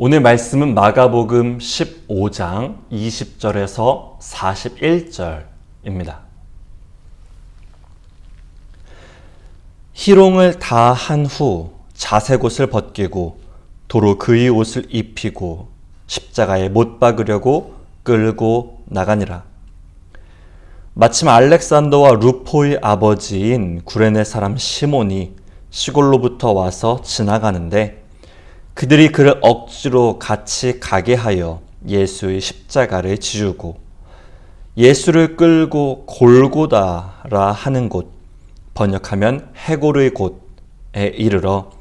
오늘 말씀은 마가복음 15장 20절에서 41절입니다. 희롱을 다 한 후 자색옷을 벗기고 도로 그의 옷을 입히고 십자가에 못 박으려고 끌고 나가니라. 마침 알렉산더와 루포의 아버지인 구레네 사람 시몬이 시골로부터 와서 지나가는데 그들이 그를 억지로 같이 가게 하여 예수의 십자가를 지우고 예수를 끌고 골고다라 하는 곳, 번역하면 해골의 곳에 이르러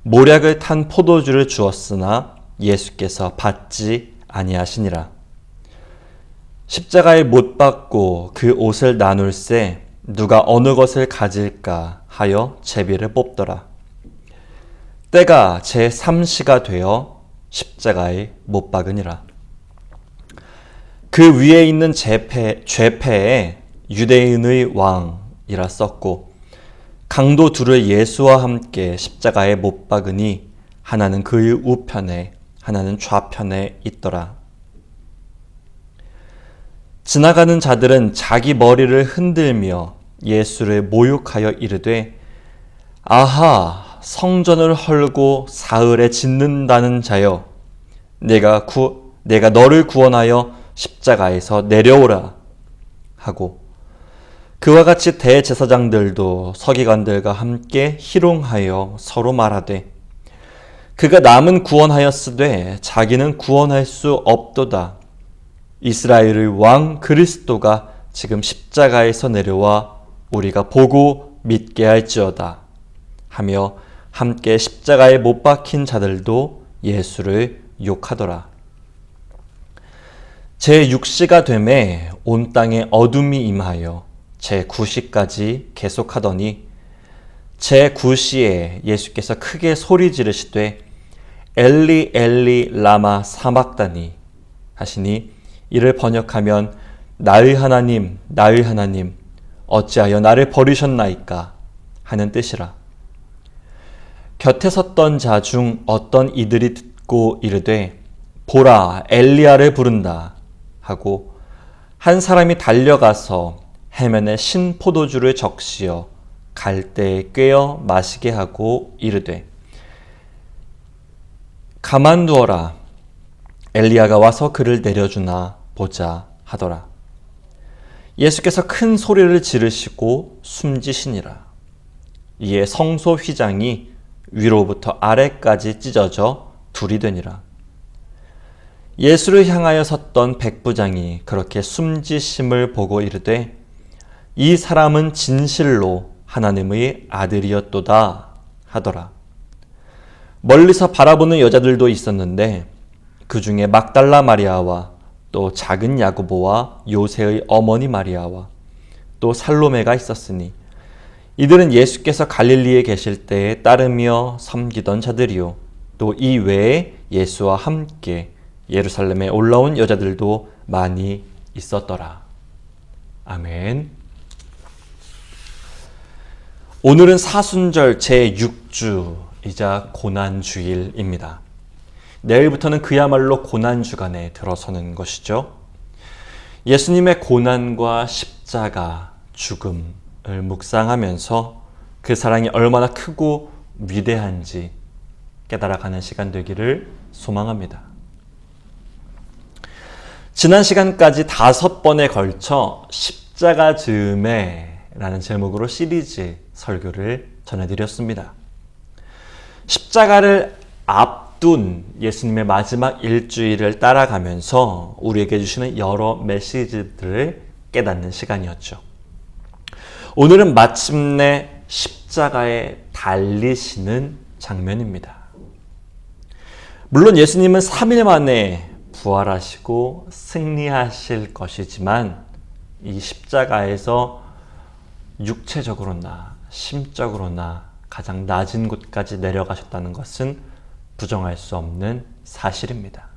모략을 탄 포도주를 주었으나 예수께서 받지 아니하시니라. 십자가에 못 박고 그 옷을 나눌새 누가 어느 것을 가질까 하여 제비를 뽑더라. 때가 제3시가 되어 십자가에 못 박으니라. 그 위에 있는 죄패에 유대인의 왕이라 썼고 강도 둘을 예수와 함께 십자가에 못 박으니 하나는 그의 우편에 하나는 좌편에 있더라. 지나가는 자들은 자기 머리를 흔들며 예수를 모욕하여 이르되 아하 성전을 헐고 사흘에 짓는다는 자여 내가 너를 구원하여 십자가에서 내려오라 하고 그와 같이 대제사장들도 서기관들과 함께 희롱하여 서로 말하되 그가 남은 구원하였으되 자기는 구원할 수 없도다. 이스라엘의 왕 그리스도가 지금 십자가에서 내려와 우리가 보고 믿게 할지어다 하며 함께 십자가에 못 박힌 자들도 예수를 욕하더라. 제6시가 되매 온 땅에 어둠이 임하여 제9시까지 계속하더니 제9시에 예수께서 크게 소리 지르시되 엘리 엘리 라마 사막다니 하시니 이를 번역하면 나의 하나님 어찌하여 나를 버리셨나이까 하는 뜻이라. 곁에 섰던 자 중 어떤 이들이 듣고 이르되 보라 엘리야를 부른다 하고 한 사람이 달려가서 해면에 신 포도주를 적시어 갈대에 꿰어 마시게 하고 이르되 가만두어라 엘리야가 와서 그를 내려주나 보자 하더라. 예수께서 큰 소리를 지르시고 숨지시니라. 이에 성소 휘장이 위로부터 아래까지 찢어져 둘이 되니라. 예수를 향하여 섰던 백부장이 그렇게 숨지심을 보고 이르되 이 사람은 진실로 하나님의 아들이었도다 하더라. 멀리서 바라보는 여자들도 있었는데 그 중에 막달라 마리아와 또 작은 야고보와 요새의 어머니 마리아와 또 살로메가 있었으니 이들은 예수께서 갈릴리에 계실 때에 따르며 섬기던 자들이요 또 이 외에 예수와 함께 예루살렘에 올라온 여자들도 많이 있었더라. 아멘. 오늘은 사순절 제6주이자 고난주일입니다. 내일부터는 그야말로 고난주간에 들어서는 것이죠. 예수님의 고난과 십자가, 죽음을 묵상하면서 그 사랑이 얼마나 크고 위대한지 깨달아가는 시간 되기를 소망합니다. 지난 시간까지 5번에 걸쳐 십자가 즈음에라는 제목으로 시리즈 설교를 전해드렸습니다. 십자가를 앞둔 예수님의 마지막 일주일을 따라가면서 우리에게 주시는 여러 메시지들을 깨닫는 시간이었죠. 오늘은 마침내 십자가에 달리시는 장면입니다. 물론 예수님은 3일 만에 부활하시고 승리하실 것이지만 이 십자가에서 육체적으로나 심적으로나 가장 낮은 곳까지 내려가셨다는 것은 부정할 수 없는 사실입니다.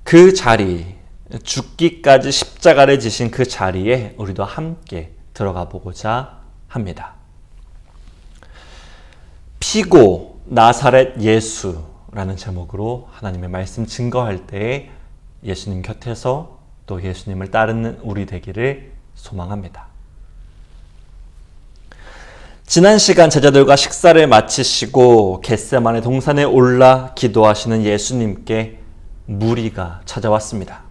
그 자리, 죽기까지 십자가를 지신 그 자리에 우리도 함께 들어가 보고자 합니다. 피고 나사렛 예수 라는 제목으로 하나님의 말씀 증거할 때에 예수님 곁에서 또 예수님을 따르는 우리 되기를 소망합니다. 지난 시간 제자들과 식사를 마치시고 겟세마네 동산에 올라 기도하시는 예수님께 무리가 찾아왔습니다.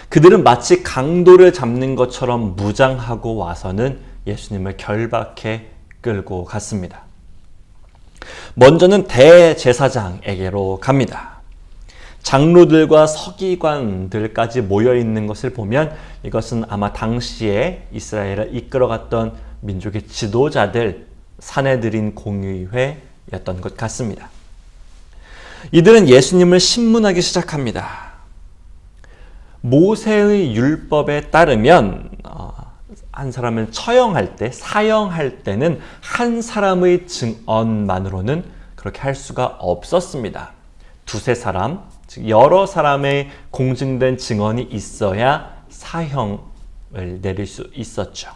그들은 마치 강도를 잡는 것처럼 무장하고 와서는 예수님을 결박해 끌고 갔습니다. 먼저는 대제사장에게로 갑니다. 장로들과 서기관들까지 모여있는 것을 보면 이것은 아마 당시에 이스라엘을 이끌어갔던 민족의 지도자들, 사내들인 공의회였던 것 같습니다. 이들은 예수님을 신문하기 시작합니다. 모세의 율법에 따르면 한 사람을 처형할 때, 사형할 때는 한 사람의 증언만으로는 그렇게 할 수가 없었습니다. 두세 사람, 즉 여러 사람의 공증된 증언이 있어야 사형을 내릴 수 있었죠.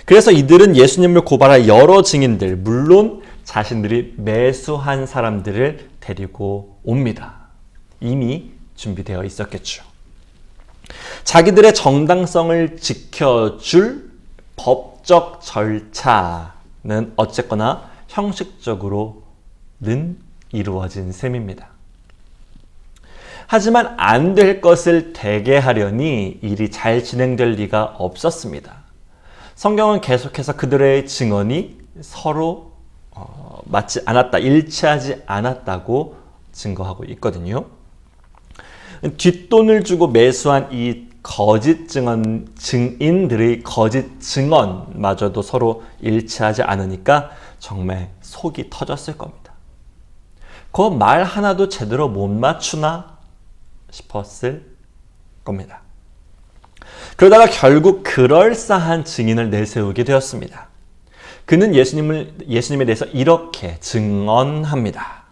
그래서 이들은 예수님을 고발할 여러 증인들, 물론 자신들이 매수한 사람들을 데리고 옵니다. 이미 준비되어 있었겠죠. 자기들의 정당성을 지켜줄 법적 절차는 어쨌거나 형식적으로는 이루어진 셈입니다. 하지만 안 될 것을 되게 하려니 일이 잘 진행될 리가 없었습니다. 성경은 계속해서 그들의 증언이 서로 맞지 않았다, 일치하지 않았다고 증거하고 있거든요. 뒷돈을 주고 매수한 이 거짓 증인들의 거짓 증언마저도 서로 일치하지 않으니까 정말 속이 터졌을 겁니다. 그 말 하나도 제대로 못 맞추나 싶었을 겁니다. 그러다가 결국 그럴싸한 증인을 내세우게 되었습니다. 그는 예수님에 대해서 이렇게 증언합니다.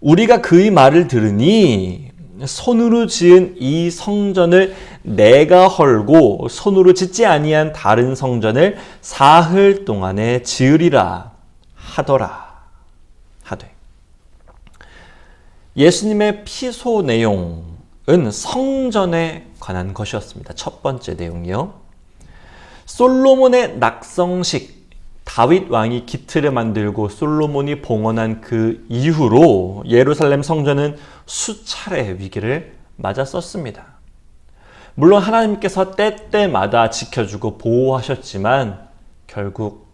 우리가 그의 말을 들으니 손으로 지은 이 성전을 내가 헐고 손으로 짓지 아니한 다른 성전을 사흘 동안에 지으리라 하더라 하되. 예수님의 피소 내용은 성전에 관한 것이었습니다. 첫 번째 내용이요. 솔로몬의 낙성식, 다윗 왕이 기틀을 만들고 솔로몬이 봉헌한 그 이후로 예루살렘 성전은 수차례 위기를 맞았었습니다. 물론 하나님께서 때때마다 지켜주고 보호하셨지만 결국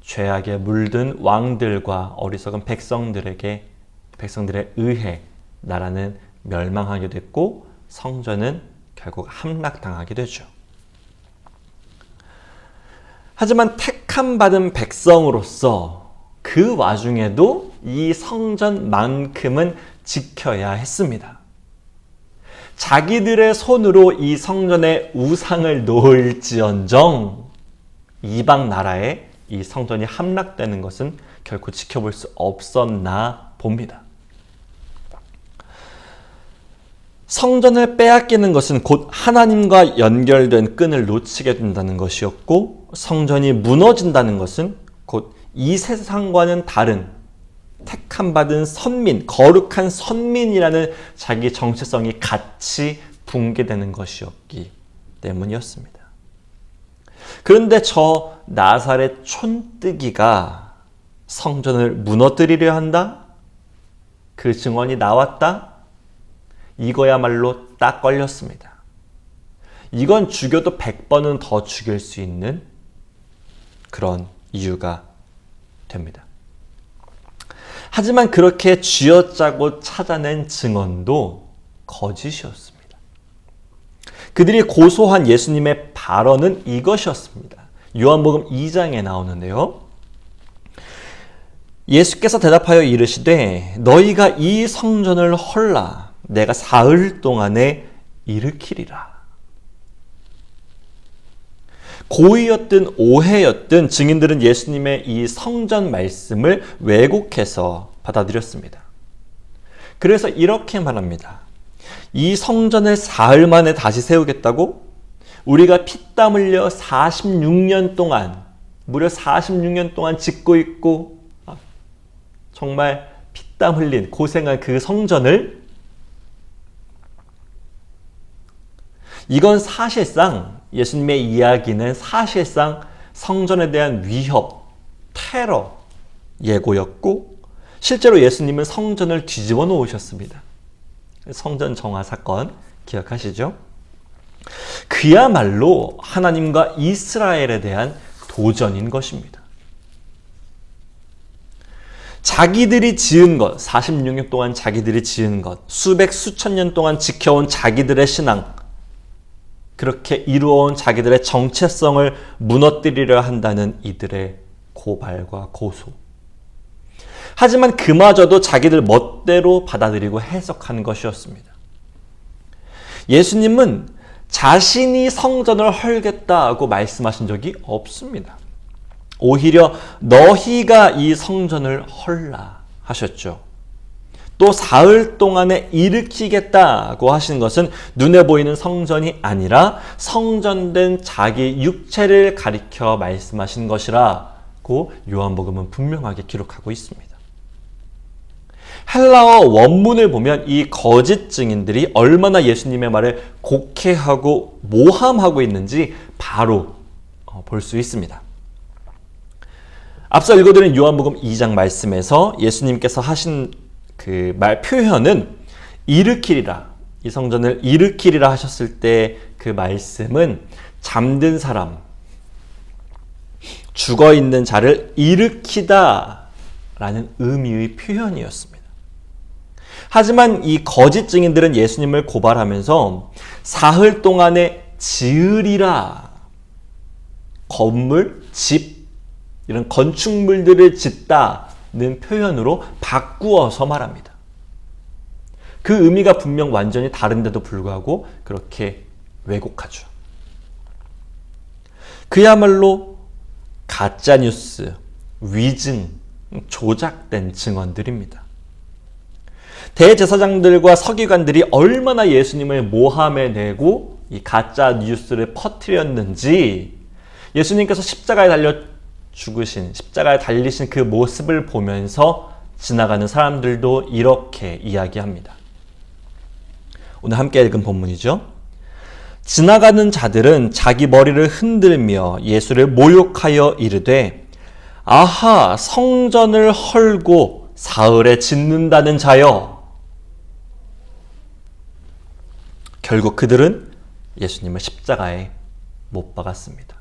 죄악에 물든 왕들과 어리석은 백성들에 의해 나라는 멸망하게 됐고 성전은 결국 함락당하게 되죠. 하지만 택함 받은 백성으로서 그 와중에도 이 성전만큼은 지켜야 했습니다. 자기들의 손으로 이 성전에 우상을 놓을지언정 이방 나라에 이 성전이 함락되는 것은 결코 지켜볼 수 없었나 봅니다. 성전을 빼앗기는 것은 곧 하나님과 연결된 끈을 놓치게 된다는 것이었고, 성전이 무너진다는 것은 곧 이 세상과는 다른 택함받은 선민, 거룩한 선민이라는 자기 정체성이 같이 붕괴되는 것이었기 때문이었습니다. 그런데 저 나사렛 촌뜨기가 성전을 무너뜨리려 한다? 그 증언이 나왔다? 이거야말로 딱 걸렸습니다. 이건 죽여도 100번은 더 죽일 수 있는 그런 이유가 됩니다. 하지만 그렇게 쥐어짜고 찾아낸 증언도 거짓이었습니다. 그들이 고소한 예수님의 발언은 이것이었습니다. 요한복음 2장에 나오는데요. 예수께서 대답하여 이르시되 너희가 이 성전을 헐라 내가 사흘 동안에 일으키리라. 고의였든 오해였든 증인들은 예수님의 이 성전 말씀을 왜곡해서 받아들였습니다. 그래서 이렇게 말합니다. 이 성전을 사흘 만에 다시 세우겠다고? 우리가 피땀 흘려 46년 동안, 무려 46년 동안 짓고 있고 정말 피땀 흘린 고생한 그 성전을, 이건 사실상 예수님의 이야기는 사실상 성전에 대한 위협, 테러 예고였고, 실제로 예수님은 성전을 뒤집어 놓으셨습니다. 성전 정화 사건 기억하시죠? 그야말로 하나님과 이스라엘에 대한 도전인 것입니다. 자기들이 지은 것, 46년 동안 자기들이 지은 것, 수백 수천 년 동안 지켜온 자기들의 신앙, 그렇게 이루어온 자기들의 정체성을 무너뜨리려 한다는 이들의 고발과 고소. 하지만 그마저도 자기들 멋대로 받아들이고 해석하는 것이었습니다. 예수님은 자신이 성전을 헐겠다고 말씀하신 적이 없습니다. 오히려 너희가 이 성전을 헐라 하셨죠. 또 사흘 동안에 일으키겠다고 하신 것은 눈에 보이는 성전이 아니라 성전된 자기 육체를 가리켜 말씀하신 것이라고 요한복음은 분명하게 기록하고 있습니다. 헬라어 원문을 보면 이 거짓 증인들이 얼마나 예수님의 말을 곡해하고 모함하고 있는지 바로 볼 수 있습니다. 앞서 읽어드린 요한복음 2장 말씀에서 예수님께서 하신 그 말 표현은 일으키리라, 이 성전을 일으키리라 하셨을 때 그 말씀은 잠든 사람, 죽어있는 자를 일으키다 라는 의미의 표현이었습니다. 하지만 이 거짓 증인들은 예수님을 고발하면서 사흘 동안에 지으리라, 건물, 집, 이런 건축물들을 짓다는 표현으로 바꾸어서 말합니다. 그 의미가 분명 완전히 다른데도 불구하고 그렇게 왜곡하죠. 그야말로 가짜뉴스, 위증, 조작된 증언들입니다. 대제사장들과 서기관들이 얼마나 예수님을 모함해내고 이 가짜 뉴스를 퍼뜨렸는지, 예수님께서 십자가에 달려 죽으신, 십자가에 달리신 그 모습을 보면서 지나가는 사람들도 이렇게 이야기합니다. 오늘 함께 읽은 본문이죠. 지나가는 자들은 자기 머리를 흔들며 예수를 모욕하여 이르되, 아하, 성전을 헐고 사흘에 짓는다는 자여. 결국 그들은 예수님을 십자가에 못 박았습니다.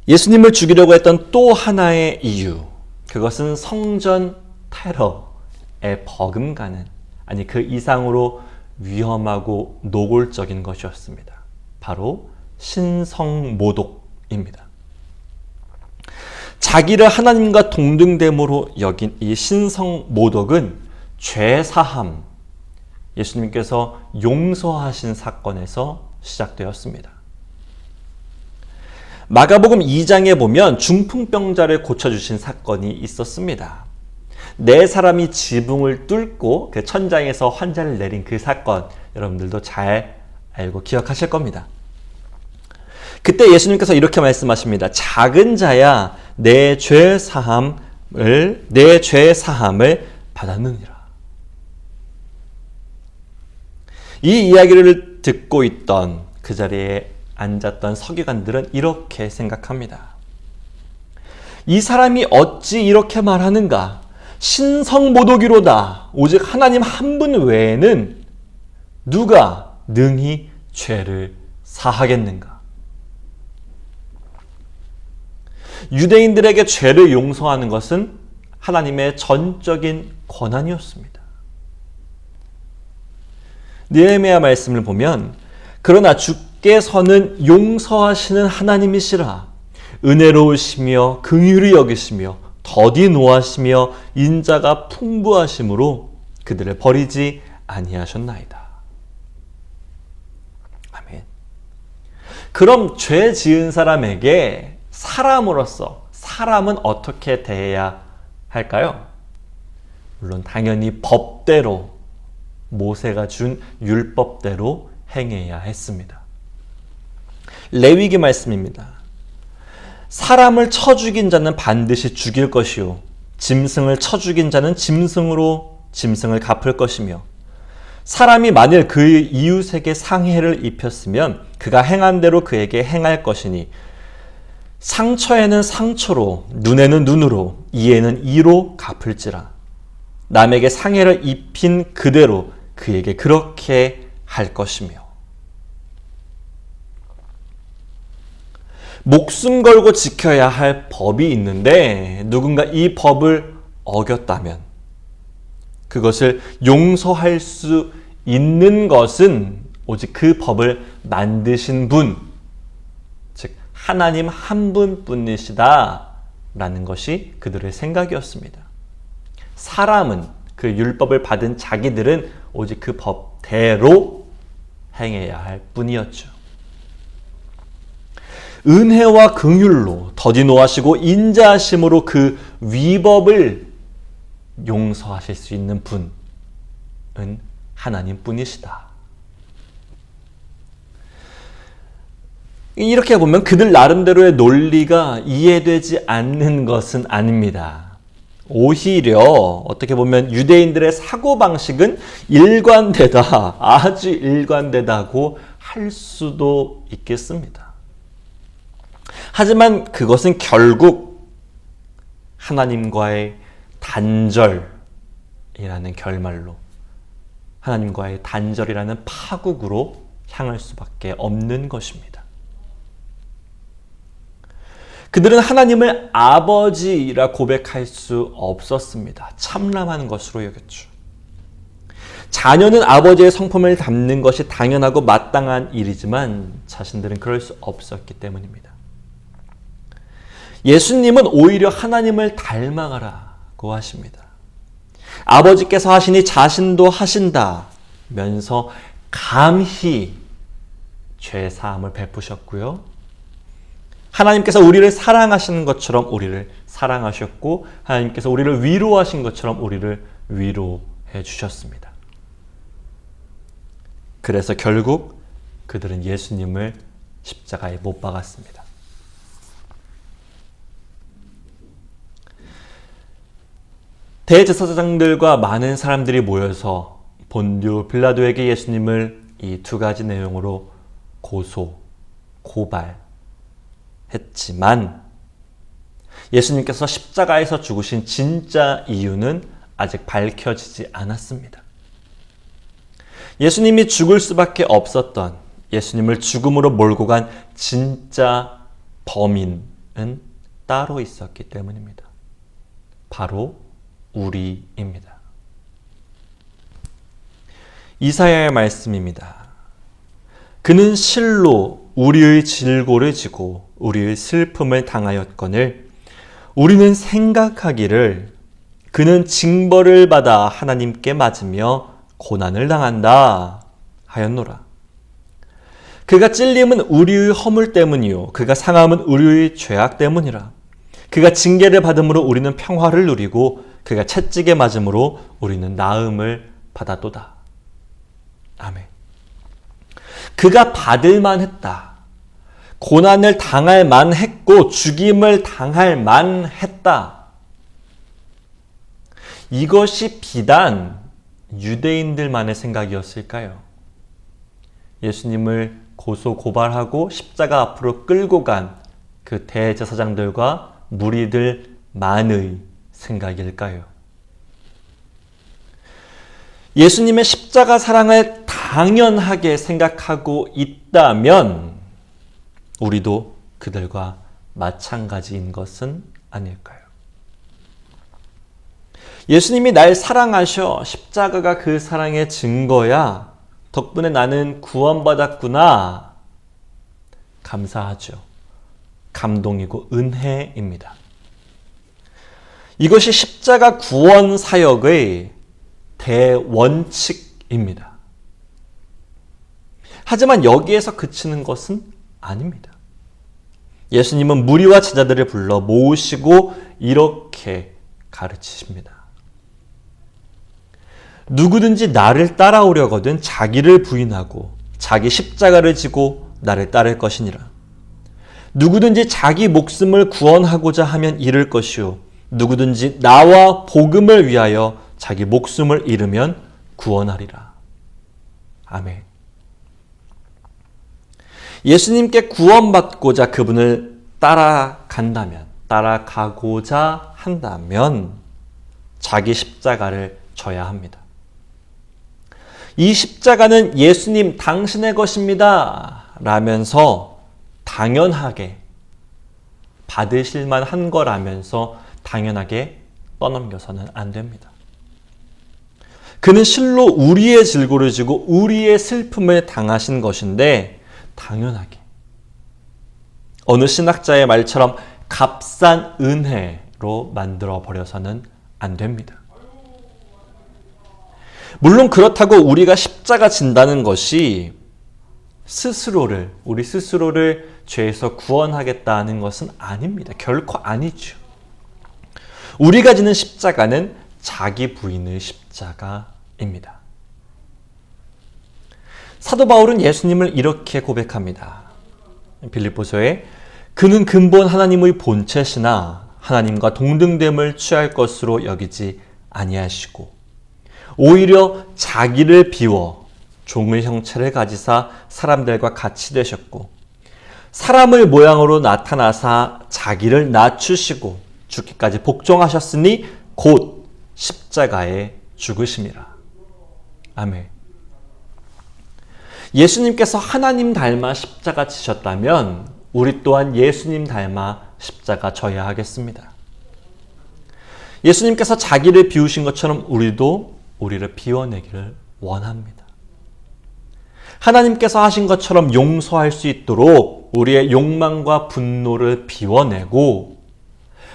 예수님을 죽이려고 했던 또 하나의 이유, 그것은 성전 테러에 버금가는, 아니 그 이상으로 위험하고 노골적인 것이었습니다. 바로 신성모독입니다. 자기를 하나님과 동등됨으로 여긴 이 신성모독은 죄사함, 예수님께서 용서하신 사건에서 시작되었습니다. 마가복음 2장에 보면 중풍병자를 고쳐주신 사건이 있었습니다. 네 사람이 지붕을 뚫고 그 천장에서 환자를 내린 그 사건, 여러분들도 잘 알고 기억하실 겁니다. 그때 예수님께서 이렇게 말씀하십니다. 작은 자야 내 죄 사함을 받았느니라. 이 이야기를 듣고 있던 그 자리에 앉았던 서기관들은 이렇게 생각합니다. 이 사람이 어찌 이렇게 말하는가? 신성모독이로다. 오직 하나님 한 분 외에는 누가 능히 죄를 사하겠는가? 유대인들에게 죄를 용서하는 것은 하나님의 전적인 권한이었습니다. 느헤미야 말씀을 보면, 그러나 주께서는 용서하시는 하나님이시라. 은혜로우시며 긍휼히 여기시며 더디 노하시며 인자가 풍부하심으로 그들을 버리지 아니하셨나이다. 아멘. 그럼 죄 지은 사람에게 사람으로서 사람은 어떻게 대해야 할까요? 물론 당연히 법대로, 모세가 준 율법대로 행해야 했습니다. 레위기 말씀입니다. 사람을 쳐 죽인 자는 반드시 죽일 것이요 짐승을 쳐 죽인 자는 짐승으로 짐승을 갚을 것이며 사람이 만일 그의 이웃에게 상해를 입혔으면 그가 행한 대로 그에게 행할 것이니 상처에는 상처로 눈에는 눈으로 이에는 이로 갚을지라. 남에게 상해를 입힌 그대로 그에게 그렇게 할 것이며. 목숨 걸고 지켜야 할 법이 있는데 누군가 이 법을 어겼다면 그것을 용서할 수 있는 것은 오직 그 법을 만드신 분, 즉 하나님 한 분뿐이시다 라는 것이 그들의 생각이었습니다. 사람은 그 율법을 받은 자기들은 오직 그 법대로 행해야 할 뿐이었죠. 은혜와 긍휼로 더디 노하시고 인자하심으로 그 위법을 용서하실 수 있는 분은 하나님뿐이시다. 이렇게 보면 그들 나름대로의 논리가 이해되지 않는 것은 아닙니다. 오히려 어떻게 보면 유대인들의 사고방식은 일관되다, 아주 일관되다고 할 수도 있겠습니다. 하지만 그것은 결국 하나님과의 단절이라는 결말로, 하나님과의 단절이라는 파국으로 향할 수밖에 없는 것입니다. 그들은 하나님을 아버지라 고백할 수 없었습니다. 참람한 것으로 여겼죠. 자녀는 아버지의 성품을 담는 것이 당연하고 마땅한 일이지만 자신들은 그럴 수 없었기 때문입니다. 예수님은 오히려 하나님을 닮아가라고 하십니다. 아버지께서 하시니 자신도 하신다면서 감히 죄사함을 베푸셨고요. 하나님께서 우리를 사랑하시는 것처럼 우리를 사랑하셨고 하나님께서 우리를 위로하신 것처럼 우리를 위로해 주셨습니다. 그래서 결국 그들은 예수님을 십자가에 못 박았습니다. 대제사장들과 많은 사람들이 모여서 본디오 빌라도에게 예수님을 이 두 가지 내용으로 고발했지만 예수님께서 십자가에서 죽으신 진짜 이유는 아직 밝혀지지 않았습니다. 예수님이 죽을 수밖에 없었던, 예수님을 죽음으로 몰고 간 진짜 범인은 따로 있었기 때문입니다. 바로 우리입니다. 이사야의 말씀입니다. 그는 실로 우리의 질고를 지고 우리의 슬픔을 당하였거늘 우리는 생각하기를 그는 징벌을 받아 하나님께 맞으며 고난을 당한다 하였노라. 그가 찔림은 우리의 허물 때문이요 그가 상함은 우리의 죄악 때문이라. 그가 징계를 받음으로 우리는 평화를 누리고 그가 채찍에 맞음으로 우리는 나음을 받았도다. 아멘. 그가 받을 만했다. 고난을 당할 만했고 죽임을 당할 만했다. 이것이 비단 유대인들만의 생각이었을까요? 예수님을 고소고발하고 십자가 앞으로 끌고 간 그 대제사장들과 무리들만의 생각일까요? 예수님의 십자가 사랑을 당연하게 생각하고 있다면 우리도 그들과 마찬가지인 것은 아닐까요? 예수님이 날 사랑하셔 십자가가 그 사랑의 증거야. 덕분에 나는 구원받았구나. 감사하죠. 감동이고 은혜입니다. 이것이 십자가 구원 사역의 대원칙입니다. 하지만 여기에서 그치는 것은 아닙니다. 예수님은 무리와 제자들을 불러 모으시고 이렇게 가르치십니다. 누구든지 나를 따라오려거든 자기를 부인하고 자기 십자가를 지고 나를 따를 것이니라. 누구든지 자기 목숨을 구원하고자 하면 잃을 것이요 누구든지 나와 복음을 위하여 자기 목숨을 잃으면 구원하리라. 아멘. 예수님께 구원받고자 그분을 따라가고자 한다면 자기 십자가를 져야 합니다. 이 십자가는 예수님 당신의 것입니다 라면서 당연하게 받으실 만한 거라면서 당연하게 떠넘겨서는 안 됩니다. 그는 실로 우리의 질고를 지고 우리의 슬픔을 당하신 것인데 당연하게 어느 신학자의 말처럼 값싼 은혜로 만들어 버려서는 안 됩니다. 물론 그렇다고 우리가 십자가 진다는 것이 우리 스스로를 죄에서 구원하겠다는 것은 아닙니다. 결코 아니죠. 우리가 지는 십자가는 자기 부인의 십자가입니다. 사도 바울은 예수님을 이렇게 고백합니다. 빌립보서에 그는 근본 하나님의 본체시나 하나님과 동등됨을 취할 것으로 여기지 아니하시고 오히려 자기를 비워 종의 형체를 가지사 사람들과 같이 되셨고 사람의 모양으로 나타나사 자기를 낮추시고 죽기까지 복종하셨으니 곧 십자가에 죽으심이라. 아멘. 예수님께서 하나님 닮아 십자가 지셨다면 우리 또한 예수님 닮아 십자가 져야 하겠습니다. 예수님께서 자기를 비우신 것처럼 우리도 우리를 비워내기를 원합니다. 하나님께서 하신 것처럼 용서할 수 있도록 우리의 욕망과 분노를 비워내고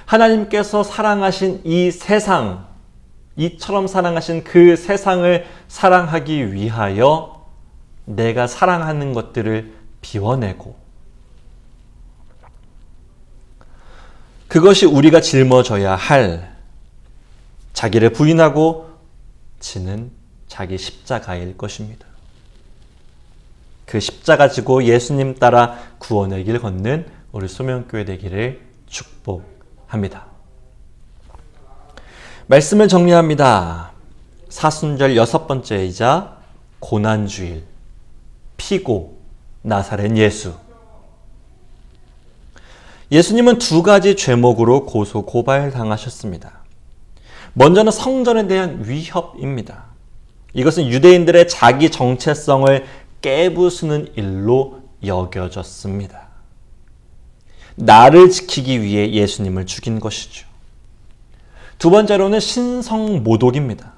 하나님께서 사랑하신 이 세상, 이처럼 사랑하신 그 세상을 사랑하기 위하여 내가 사랑하는 것들을 비워내고 그것이 우리가 짊어져야 할 자기를 부인하고 지는 자기 십자가일 것입니다. 그 십자가 지고 예수님 따라 구원의 길 걷는 우리 소명교회 되기를 축복합니다. 말씀을 정리합니다. 사순절 6번째이자 고난주일, 피고, 나사렛 예수. 예수님은 두 가지 죄목으로 고소 고발당하셨습니다. 먼저는 성전에 대한 위협입니다. 이것은 유대인들의 자기 정체성을 깨부수는 일로 여겨졌습니다. 나를 지키기 위해 예수님을 죽인 것이죠. 두 번째로는 신성모독입니다.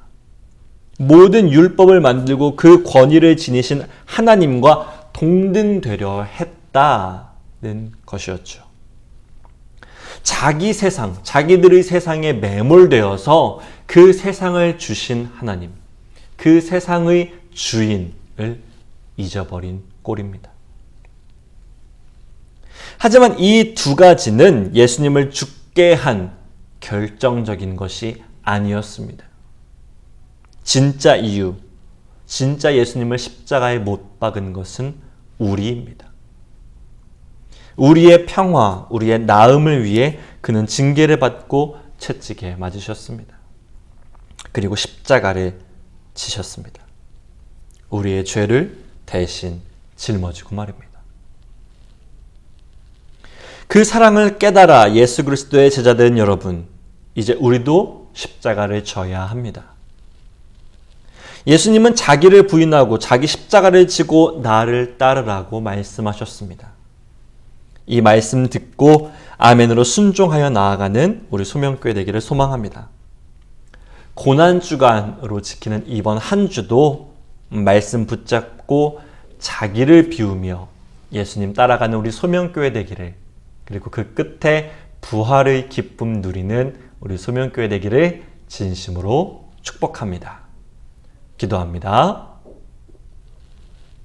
모든 율법을 만들고 그 권위를 지니신 하나님과 동등되려 했다는 것이었죠. 자기 세상, 자기들의 세상에 매몰되어서 그 세상을 주신 하나님, 그 세상의 주인을 잊어버린 꼴입니다. 하지만 이 두 가지는 예수님을 죽게 한 결정적인 것이 아니었습니다. 진짜 이유, 진짜 예수님을 십자가에 못 박은 것은 우리입니다. 우리의 평화, 우리의 나음을 위해 그는 징계를 받고 채찍에 맞으셨습니다. 그리고 십자가를 지셨습니다. 우리의 죄를 대신 짊어지고 말입니다. 그 사랑을 깨달아 예수 그리스도의 제자된 여러분, 이제 우리도 십자가를 져야 합니다. 예수님은 자기를 부인하고 자기 십자가를 지고 나를 따르라고 말씀하셨습니다. 이 말씀 듣고 아멘으로 순종하여 나아가는 우리 소명교회 되기를 소망합니다. 고난주간으로 지키는 이번 한 주도 말씀 붙잡고 자기를 비우며 예수님 따라가는 우리 소명교회 되기를, 그리고 그 끝에 부활의 기쁨 누리는 우리 소명교회 되기를 진심으로 축복합니다. 기도합니다.